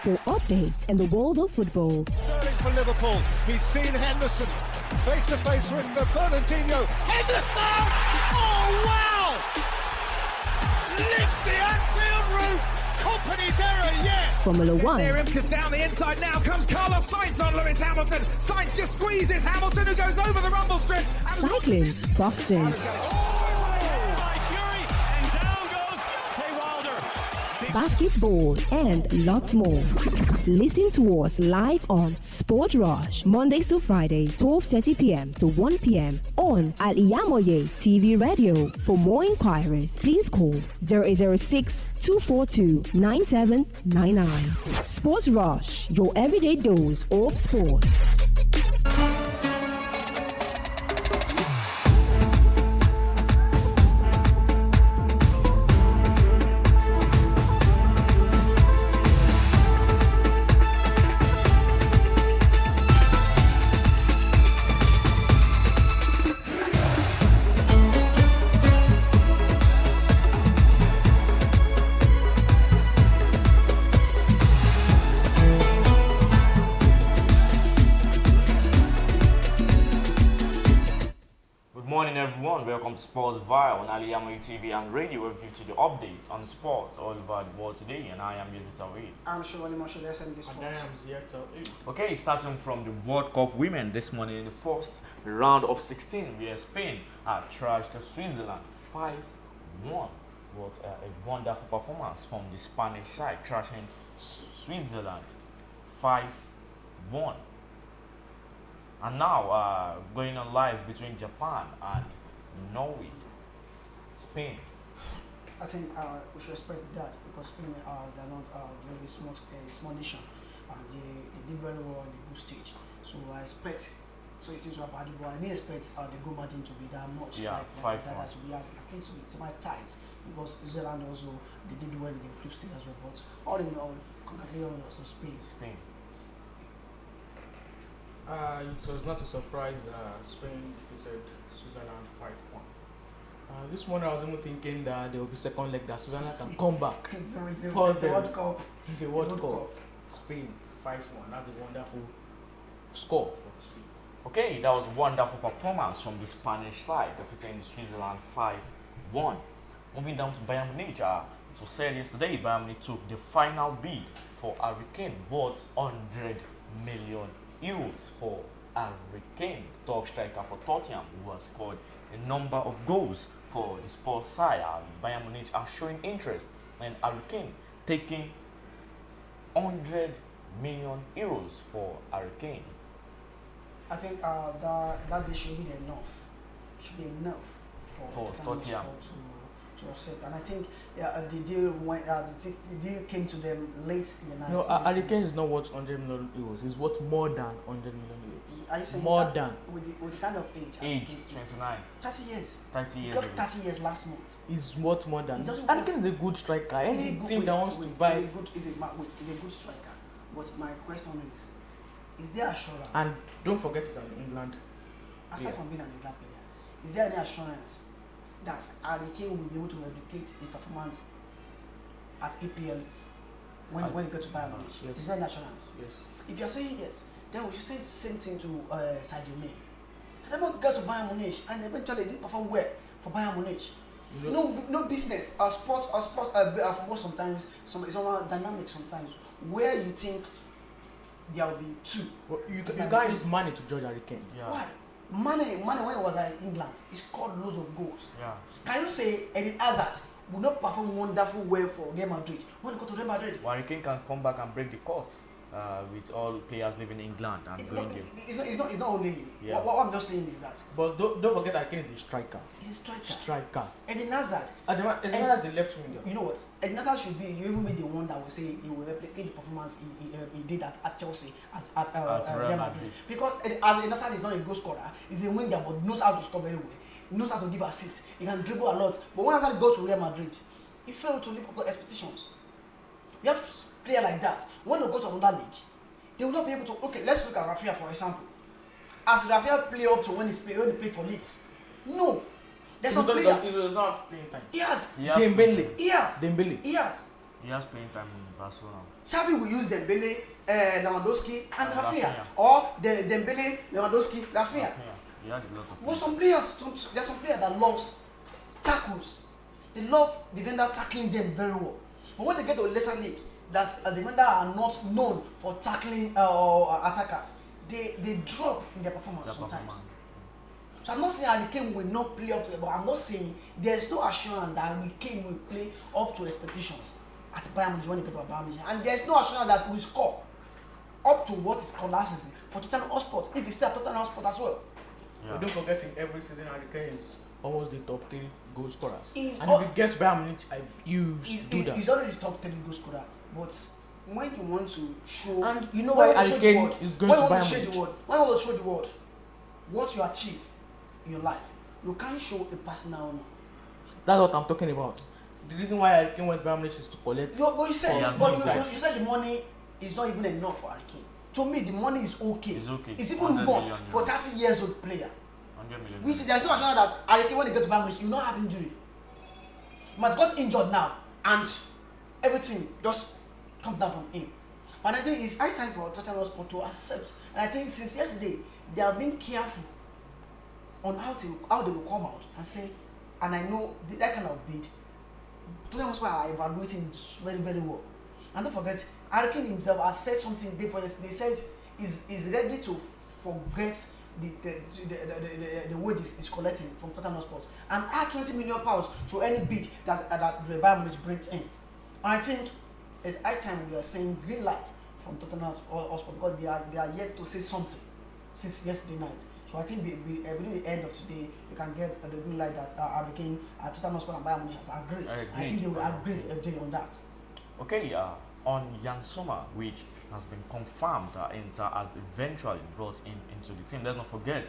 for updates in the world of football. Sterling for Liverpool. He's seen Henderson face to face with Fernandinho. Henderson! Oh wow! Lifts the Anfield roof. Company's error, yes. Formula One. Near him, because down the inside now comes Carlos Sainz on Lewis Hamilton. Sainz just squeezes Hamilton, who goes over the rumble strip. Cycling, boxing. Basketball and lots more. Listen to us live on Sport Rush, Mondays to Fridays, 12:30 p.m. to 1 p.m. on Al-IyamoyeTv Radio. For more inquiries, please call 0806 242 9799. Sports Rush, your everyday dose of sports. Welcome to Sportville on Al-IyamoyeTv and radio, where we give you the updates on sports all over the world today. And I am Yazid. I'm sure and I am Ziyad. Okay, starting from the World Cup women this morning in the first round of 16, where Spain trashed Switzerland 5-1. What a wonderful performance from the Spanish side, trashing Switzerland 5-1. And now going on live between Japan and Norway, Spain. I think we should respect that because Spain they're not really small nation, and they did very well in the group stage. So I expect it is about it, but I didn't expect the goal margin to be that much. Yeah, like that to be. I think so. It's my tight because New Zealand also they did well in the group stage as well. But all in all, congratulations to Spain. Spain. It was not a surprise that Spain defeated Switzerland 5-1. This morning I was even thinking that there will be second leg that Switzerland can come back. It's a World Cup. It's a World Cup. Spain 5-1. That's a wonderful score for Spain. Okay, that was a wonderful performance from the Spanish side, defeating Switzerland 5-1. Moving down to Bayern Munich, it was said yesterday Bayern Munich took the final bid for Hurricane worth 100 million euros for Hurricane, top striker for Tottenham, who has scored a number of goals for the sports side. Bayern Munich are showing interest in Hurricane, taking 100 million euros for Hurricane. I think that they should be enough. Should be enough for Tottenham to offset. And I think the deal came to them late in the night. No, Hurricane is not worth 100 million euros. It's worth more than 100 million euros. Are you saying more that than with the kind of age? Age 29. 30 years. 30 years. He got 30 years last month. It's worth more than. Hurricane is a good striker. Any team that wants to buy. Is a good striker. But my question is there assurance? And don't forget it's an England. Aside from being an England player, is there any assurance that Hurricane will be able to replicate a performance at EPL when he goes to Bayern Munich? Yes. Is there any assurance? Yes. If you're saying yes, then we should say the same thing to Sadio Mane. Sadio Mane got to Bayern Munich and eventually didn't perform well for Bayern Munich. No business. Our football sometimes it's all dynamic sometimes where you think there will be two. Well, you can't use money to judge Hurricane. Yeah. Why? Mane when he was at England, he scored loads of goals. Yeah. Can you say Eden Hazard will not perform wonderful well for Real Madrid when he go to Real Madrid? Hurricane can come back and break the course with all players living in England and going there. It's not only him. Yeah. What I'm just saying is that. But don't forget Hurricane is a striker. He's a striker. Striker. Eden Hazard. Eden Hazard is the left winger. You know what? Eden Hazard should be. You even be the one that will say he will replicate the performance he did at Chelsea at Real Madrid. Because as Eden Hazard is not a goal scorer, he's a winger but knows how to score very well. He knows how to give assists. He can dribble a lot. But when Hazard goes to Real Madrid, he failed to live up to expectations. We have players like that. When they go to another league, they will not be able to. Okay, let's look at Rafinha for example. Has Rafinha play up to when he played for Leeds? No. There's some player. He does not have playing time. He has. Dembele. He has. Dembele. He has. He has playing time in Barcelona. Xavi will use Dembele, Lewandowski, and Rafinha. Rafinha. Or Dembele, Lewandowski, Rafinha. He had a lot of But some players, there's some player that loves tackles. They love defender tackling them very well. But when they get to a lesser league, that defender are not known for tackling attackers, they drop in their performance sometimes. So I'm not saying Harry Kane will not play up to it, but I'm not saying there's no assurance that Harry Kane will play up to expectations at Bayern Munich when they get to Bayern Munich. And there's no assurance that he will score up to what is called last season for Tottenham Hotspur, if he's still at Tottenham Hotspur as well. Yeah. But don't forget, in every season, Harry Kane is almost the top 3 goal scorers. If he gets Bayern Munich, he's already the top 3 goal scorer. But when you want to show, and you know why Harry Kane is going to Bayern Munich? When you want to show the world what you achieve in your life, you can't show a personal honor. That's what I'm talking about. The reason why Harry Kane went to Bayern Munich is to collect. No, but you said the money is not even enough for Harry Kane. To me, the money is okay. It's okay. It's even more for 30 years old player. 100 million. Which there's no assurance that Harry Kane when he get to Bayern Munich, he will not have injury. He might got injured now, and everything just comes down from him. And I think it's high time for Tottenham Hotspur to accept. And I think since yesterday, they have been careful on how they will come out and say, and I know that kind of bid, Tottenham Hotspur are evaluating very, very well. And don't forget, Harry Kane himself has said something different yesterday. He said he's ready to forget the wage is collecting from Tottenham Hotspur and add £20 million to any bid that the Bayern Munich brings in. And I think it's high time we are saying green light from Tottenham Hotspur because they are yet to say something since yesterday night. So I think within the end of today, we can get the green light that Harry Kane, Tottenham Hotspur and Bayern Munich has agreed. I think they will agree a day on that. Okay, on Jan Sommer, which has been confirmed Inter has eventually brought into the team. Let's not forget,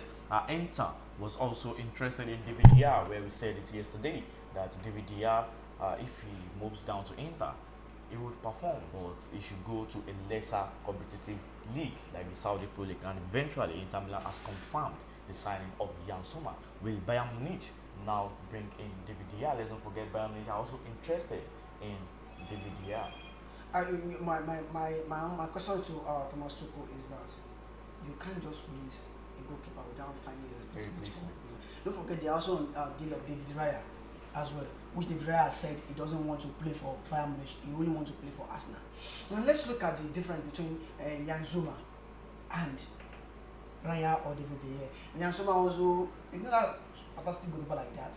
Inter was also interested in David Dyer, where we said it yesterday that David Dyer, if he moves down to Inter, he would perform, but he should go to a lesser competitive league like the Saudi Pro League. And eventually, Inter Milan has confirmed the signing of Jan Sommer. Will Bayern Munich now bring in David Dyer? Let's not forget, Bayern Munich are also interested in David Dyer. My question to Thomas Tuchel is that you can't just release a goalkeeper without finding a replacement. Don't forget they also deal of David Raya as well, which David Raya said he doesn't want to play for Bayern Munich, he only wants to play for Arsenal. Now let's look at the difference between Jan Sommer and Raya or David De Gea. Jan Sommer also, it's not a fantastic goalkeeper like that.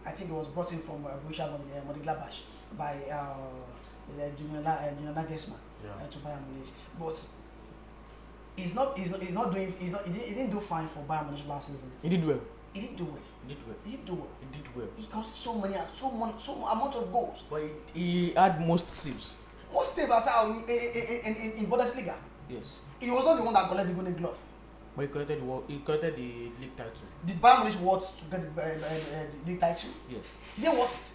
I think it was brought in from Borussia Mönchengladbach by Julian Nagelsmann to Bayern Munich, but he didn't do fine for Bayern Munich last season. He did well. He didn't do well. He conceded so amount of goals. But he had most saves. Most saves are in Bundesliga. Yes. He was not the one that collected the Golden Glove. But he collected the league title. Did Bayern Munich want to get the league title? Yes. He didn't want it.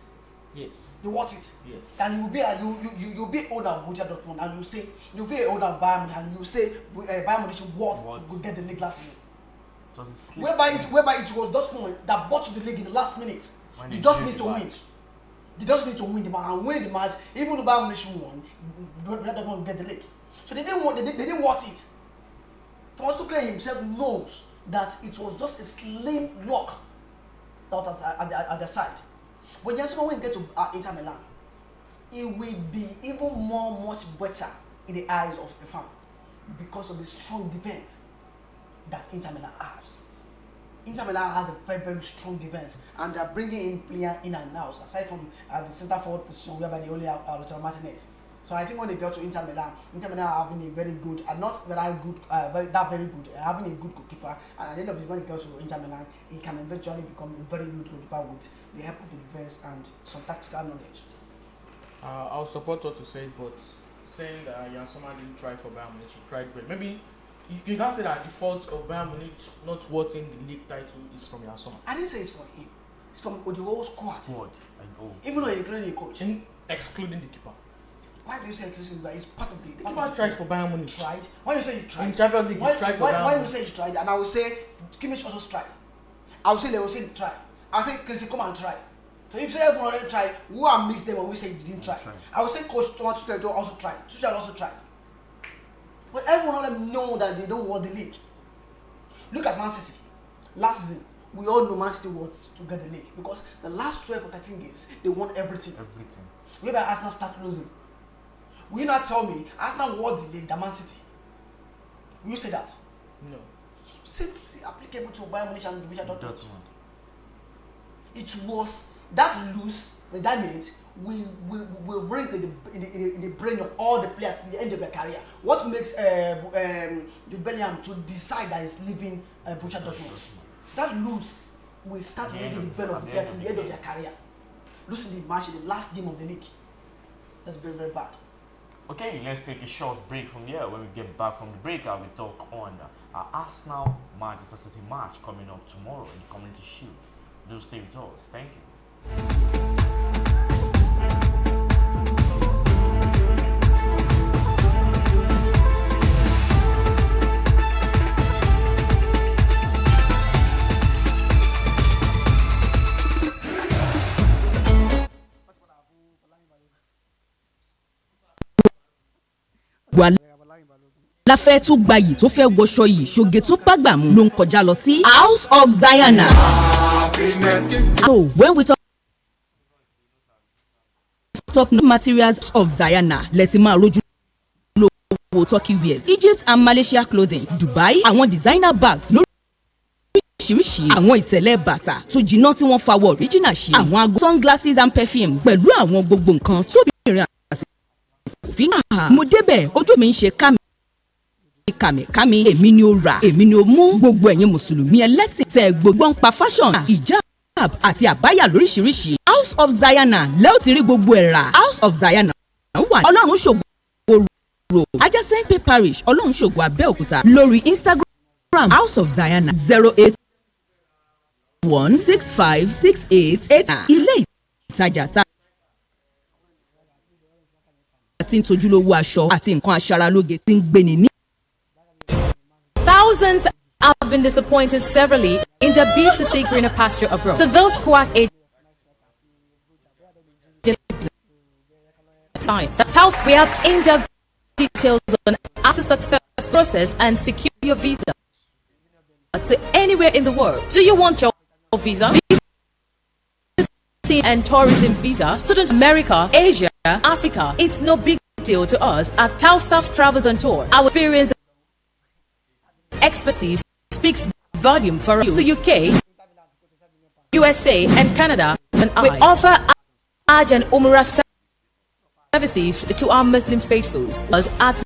Yes. You want it. Yes. And you'll be owner of Borussia Dortmund, and you'll be owner of Bayern Munich, and you say Bayern Munich want to get the league last season. Whereby it was Dortmund that bought the league in the last minute. You just need to win. You just need to win the match and win the match. Even if Bayern Munich won, Borussia Dortmund will get the league. So they didn't want it. Thomas Tuchel himself knows that it was just a slim lock that was at the side. But Jan Sommer, when he gets to Inter Milan, it will be even much better in the eyes of the fan because of the strong defense that Inter Milan has. Inter Milan has a very, very strong defense, and they're bringing in players in and out, aside from the center forward position whereby they only have Lautaro Martinez. So I think when they go to Inter Milan are having a very good, not very good, very good, having a good goalkeeper. And at the end of the day, when he goes to Inter Milan, he can eventually become a very good goalkeeper with the help of the defense and some tactical knowledge. I'll support what you said, but saying that Jan Sommer didn't try for Bayern Munich, he tried well. Maybe you can't say that the fault of Bayern Munich not wanting the league title is from Jan Sommer. I didn't say it's from him. It's from the whole squad. Even though including the coach. Excluding the keeper. Why do you say exclusive? It's part of the keeper tried for Bayern Munich. Tried? When you say you tried? In Champions League, he tried for Bayern Munich. When you say you tried, and I will say Kimmich also tried. I will say they will say try. I will say Chris, come and try. So if everyone already tried, who are missed them or we say he didn't try? I would say Coach Thomas Tuchel also tried. Tuchel also tried. But everyone of them know that they don't want the league. Look at Man City. Last season, we all know Man City wants to get the league because the last 12 or 13 games, they won everything. Maybe Arsenal start losing. Will you not tell me Arsenal won the league than Man City? Will you say that? No. Since applicable to Bayern Munich and Dortmund. It was that lose, that minute, we bring in the brain of all the players at the end of their career. What makes Jude Bellingham to decide that he's leaving Borussia Dortmund? That lose will start ringing the bell of the players at the end of their career. Losing the match in the last game of the league. That's very, very bad. Okay, let's take a short break from here. When we get back from the break, I will talk on our Arsenal Manchester City match coming up tomorrow in the Community Shield. Do stay with us. Thank you. la fẹ́ tún gbayì tó fẹ́ wọṣọ yìí ṣoge tó bágbà mu ló ń kọjá lọ sí House of Zion. So when we talk materials of Zion, let's máa rojú lówó Turkey wears, Egypt and Malaysia clothing, Dubai, àwọn designer bags lóríṣiríṣi, àwọn ìtẹ̀lẹ̀ bàtà tó jiná tí wọ́n fa wọ original ṣe, àwọn ago sunglasses and perfumes pẹ̀lú àwọn gbogbo nǹkan tó bìnrin àsìkò fi hàn. Mo débẹ̀ ojú mi ń ṣe kàmì èmi ni ó rà èmi ni ó mú. Gbogbo ẹ̀yin mùsùlùmí ẹlẹ́sìn tẹ́ gbogbo ń pa fashion ìjà àti àbáyà lóríṣiríṣi. House of Zion lẹ́ò ti rí gbogbo ẹ̀ rà. House of Zion wà Ọlọ́run ṣògo ro adjacent pay parish Ọlọ́run ṣògo Abẹ́òkúta. Lórí Instagram House of Zion 081656889. Ilé ìtajà ta àti ìtojúlówó aṣọ àti nǹkan aṣaralóge tí ń gbéni ní. Thousands have been disappointed severally in their bid to seek greener pasture abroad. To those quack agents, we have in-depth details on how to success process and secure your visa to anywhere in the world. Do you want your visa? And tourism visa, student America, Asia, Africa. It's no big deal to us at Taostaff Travels and Tour. Our experience expertise speaks volume for us. To UK, USA, and Canada, and we offer Hajj and Umrah services to our Muslim faithfuls. Us at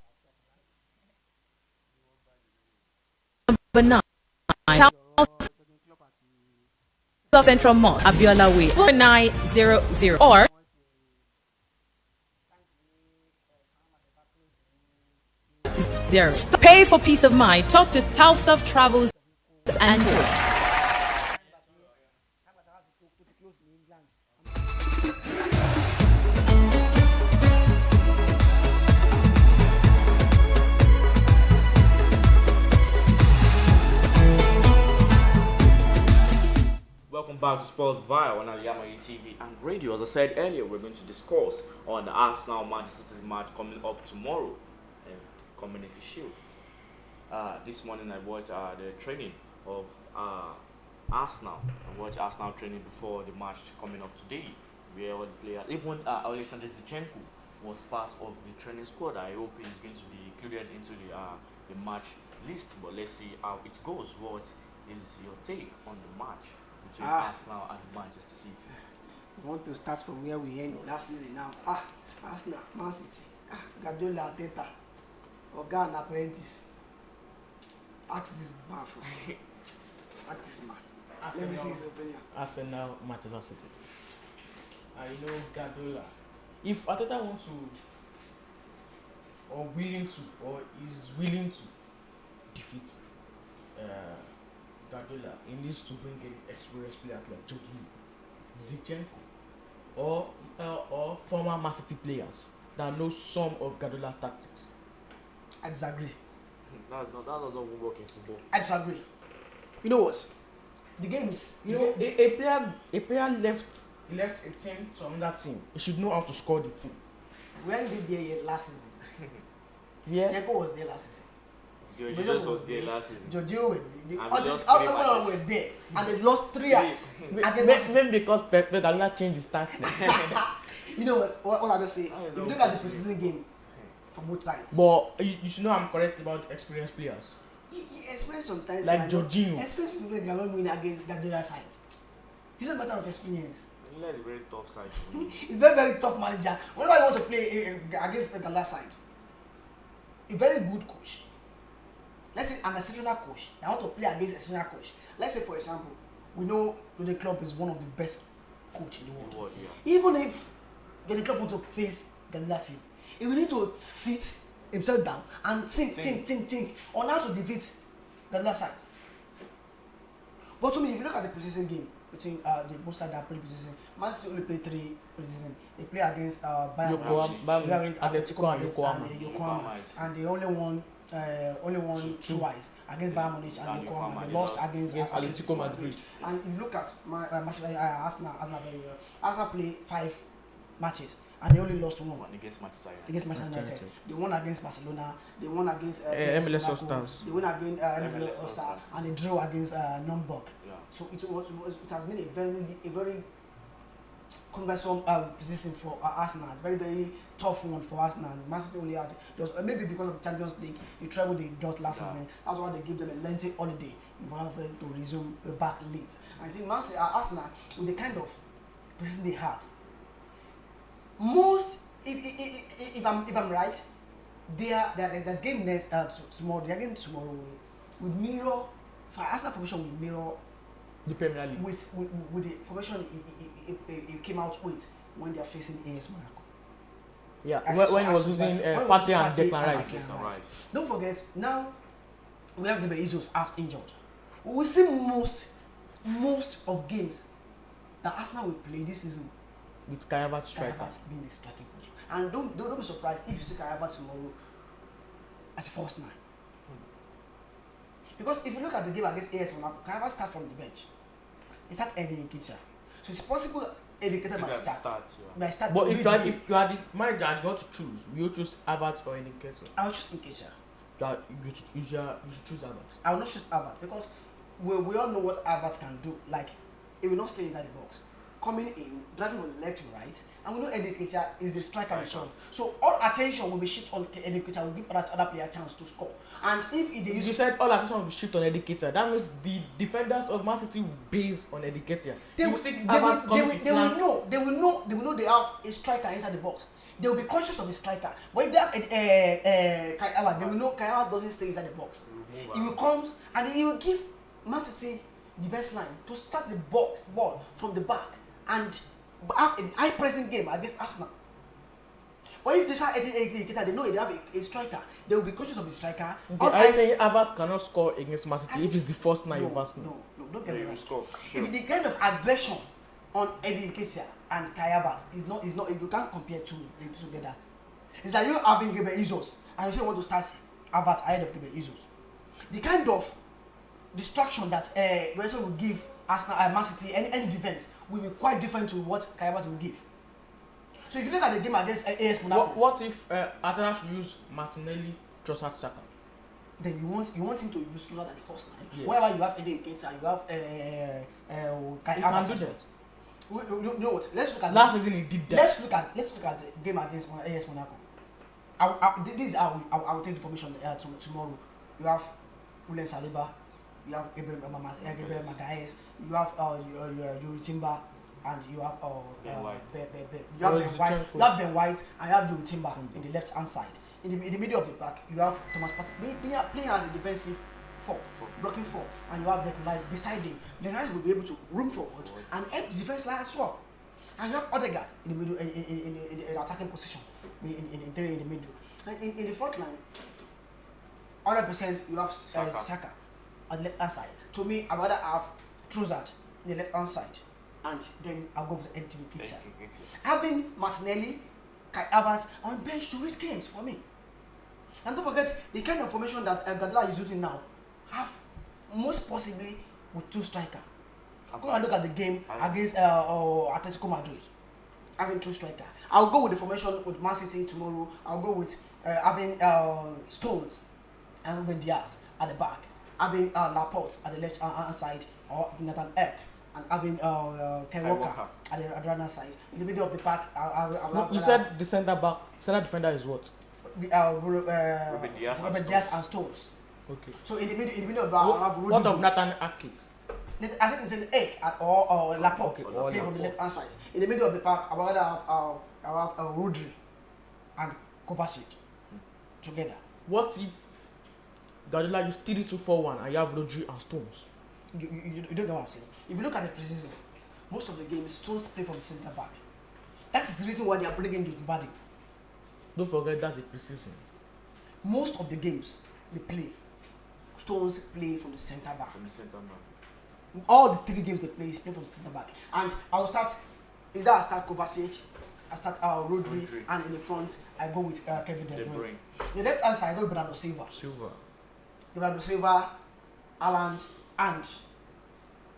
number 9, Central Mall, Abiola Way, 4900 or zero. Pay for peace of mind. Talk to Taoheed Travels and Tour. Welcome back to Sportville on Al-IyamoyeTv and radio. As I said earlier, we're going to discuss on the Arsenal Manchester City match coming up tomorrow. Community Shield. This morning I watched the training of Arsenal. I watched Arsenal training before the match coming up today, where all the players, even Alexander Zinchenko was part of the training squad. I hope he's going to be included into the match list. But let's see how it goes. What is your take on the match between Arsenal and Manchester City? We want to start from where we ended last season now. Arsenal, Man City, Guardiola, Arteta. Oga and apprentice. Ask this man first. Ask this man. Let me see his opinion. Arsenal, Manchester City. I know Guardiola. If Arteta wants to, or willing to, or is willing to defeat Guardiola, he needs to bring in experienced players like Taoheed, Zinchenko, or former Man City players that know some of Guardiola's tactics. I disagree. That doesn't work in football. I disagree. You know what? The games. A player left he left a team to another team. He should know how to score the team. When did they there last season? Yeah. Seko was there last season. Jesus was there last season. Jorginho were there. And All we the lost 3 other matches. were there, and they lost 3 years. Maybe because Pep Guardiola changed his tactics. You know what I just say? If you look at the preseason game from both sides, But you should know I'm correct about experienced players. he experienced sometimes Like Jorginho. experience people that are not winning against Guardiola side. It's not a matter of experience. He led a very tough side. He's very tough manager. Whenever you want to play against Guardiola side, a very good coach. Let's say an exceptional coach. I want to play against an exceptional coach. Let's say, for example, we know the club is one of the best coach in the world. Even if the club want to face Guardiola team, he will need to sit himself down and think on how to defeat Guardiola side. But to me, if you look at the preseason game between the both sides that play preseason, Man City only play 3 preseason. They play against Bayern Munich, Atletico and Yokohama, and they only won twice against Bayern Munich and Yokohama. They lost against Atletico Madrid. And if you look at Arsenal very well. Arsenal play 5 matches and they only lost 1 against Manchester United. They won against Barcelona. They won against MLS All-Stars. They won against MLS All-Stars, and they drew against Nürnberg. So it has been a very cumbersome position for Arsenal. It's very tough one for Arsenal. Man City only had maybe because of the Champions League, the treble they got last season. That's why they give them a lengthy holiday in order for them to resume back late. And I think Man City, Arsenal, with the kind of position they had, most if I'm right, their game next tomorrow. Their game tomorrow will mirror for Arsenal formation will mirror the Premier League with the formation it came out with when they are facing AS Monaco. Yeah, when he was using Partey and Declan Rice. Don't forget, now we have the Bezos out injured. We see most of games that Arsenal will play this season with Kai Havertz striker. Kai Havertz being the striking coach. And don't be surprised if you see Kai Havertz tomorrow as a false 9. Because if you look at the game against AS Monaco, Kai Havertz start from the bench. He start Eddie Nketiah. So it's possible Eddie Nketiah might start. But if you are the manager and you want to choose, will you choose Havertz or Eddie Nketiah? I will choose Nketiah. You should choose Havertz. I will not choose Havertz because we all know what Havertz can do. Like, he will not stay inside the box. Coming in, driving from left to right, and we know Eddie Nketiah is a striker himself. So all attention will be shifted on Eddie Nketiah, will give other player a chance to score. And if you said all attention will be shifted on Eddie Nketiah, that means the defenders of Man City will base on Eddie Nketiah. They will know they have a striker inside the box. They will be conscious of the striker. But if they have Kai Havertz, they will know Kai Havertz doesn't stay inside the box. He will come and he will give Man City defense line to start the ball from the back and have a high pressing game against Arsenal. But if they start they know they have a striker. They will be conscious of the striker. I say Havertz cannot score against Man City if it's the first 9 of Arsenal. No, don't get me wrong. If the kind of aggression on Eddie Nketiah and Kai Havertz is not you can't compare two together. It's like you having Gabriel Jesus and you say you want to start Havertz ahead of Gabriel Jesus. The kind of distraction that Wesson will give Arsenal, Man City, any defense will be quite different to what Kai Havertz will give. So if you look at the game against AS Monaco, what if Arteta should use Martinelli, Trossard, Saka? Then you want him to use closer than the first 9. Yes. Wherever you have Eddie Nketiah, you have Kai Havertz. Can do that. You know what? Let's look at last season he did that. Let's look at the game against AS Monaco. This is how I will take the formation tomorrow. You have William Saliba, you have Gabriel Magalhaes, you have Yuri Timber, and you have Ben White, and you have Yuri Timber in the left hand side. In the middle of the back, you have Thomas Partey playing as a defensive 4, blocking 4, and you have Declan Rice beside him. Declan Rice will be able to room forward and help the defense line as well. And you have Odegaard in the middle, in the attacking position, in the middle. And in the front line, 100% you have Saka on the left hand side. To me, I'd rather have Trossard in the left hand side, and then I'll go with the empty Nketiah. Having Martinelli, Kai Havertz on bench to read games for me. And don't forget the kind of formation that Guardiola is using now. Have most possibly with 2 strikers. Go and look at the game against Atletico Madrid. Having two striker. I'll go with the formation with Man City tomorrow. I'll go with having Stones and Ruben Diaz at the back. Having Laporte at the left hand side, or Nathan Eck, and having Ken Walker at the right hand side. In the middle of the pack, you said the center defender is what? Ruben Diaz and Stones. Okay. So in the middle of the I'll have what of Nathan Ake? I think it's an Eck or Laporte playing from the left hand side. In the middle of the pack, I will have Rodri and Kovacic together. What if Guardiola use 3-2-4-1 and you have Rodri and Stones? You don't know what I'm saying. If you look at the preseason, most of the games Stones play from the centre back. That is the reason why they are bringing the value. Don't forget that the preseason. Most of the games they play, Stones play from the centre back. All the 3 games they play is play from the centre back. And I will start. Is that I start Kovacic, I start Rodri, and in the front I go with Kevin De Bruyne. The left hand side I go with Bernardo Silva. Bernardo Silva, Haaland, and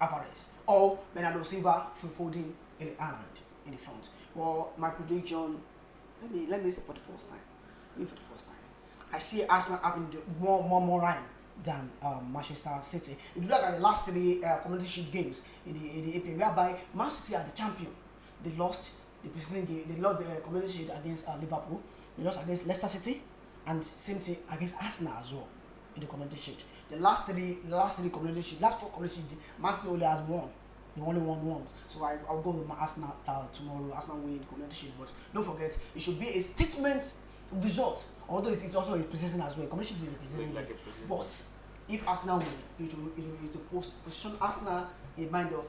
Alvarez. Or Bernardo Silva, Phil Foden, and Haaland in the front. Well, my prediction. Let me say for the first time. I see Arsenal having more rhyme than Manchester City. If you look at the last 3 Community Shield games in the APL, whereby Man City are the champion. They lost the preseason game. They lost the Community Shield against Liverpool. They lost against Leicester City, and same thing against Arsenal as well in the Community Shield. The last 4 Community Shield, Man City only has 1. They only won once. So I'll go with my Arsenal tomorrow. Arsenal win the Community Shield, but don't forget it should be a statement result. Although it's also a preseason as well. Community Shield is a preseason game. But if Arsenal win, it will position Arsenal in mind of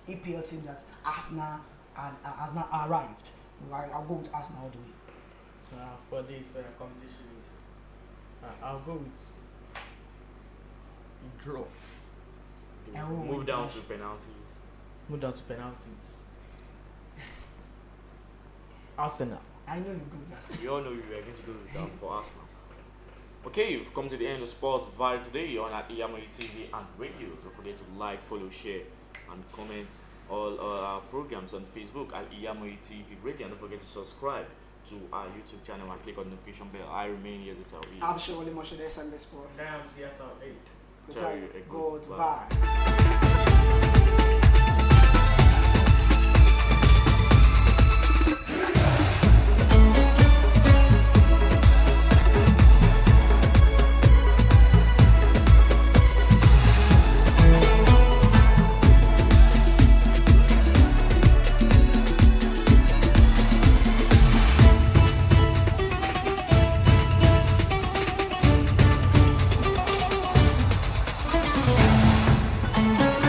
EPL teams that Arsenal has not arrived. I'll go with Arsenal all the way. For this competition, I'll go with a draw. Move down to penalties. Arsenal. I know you go with Arsenal. We all know you are going to go down for Arsenal. Okay, you've come to the end of Sport Vibe today. You're on Al-IyamoyeTV and radio. Don't forget to like, follow, share, and comment all our programs on Facebook at Al-IyamoyeTV radio. And don't forget to subscribe to our YouTube channel and click on the notification bell. I remain Yazid. I'm sure only Moshe Sunday Sports. I am Ziyad. Goodbye.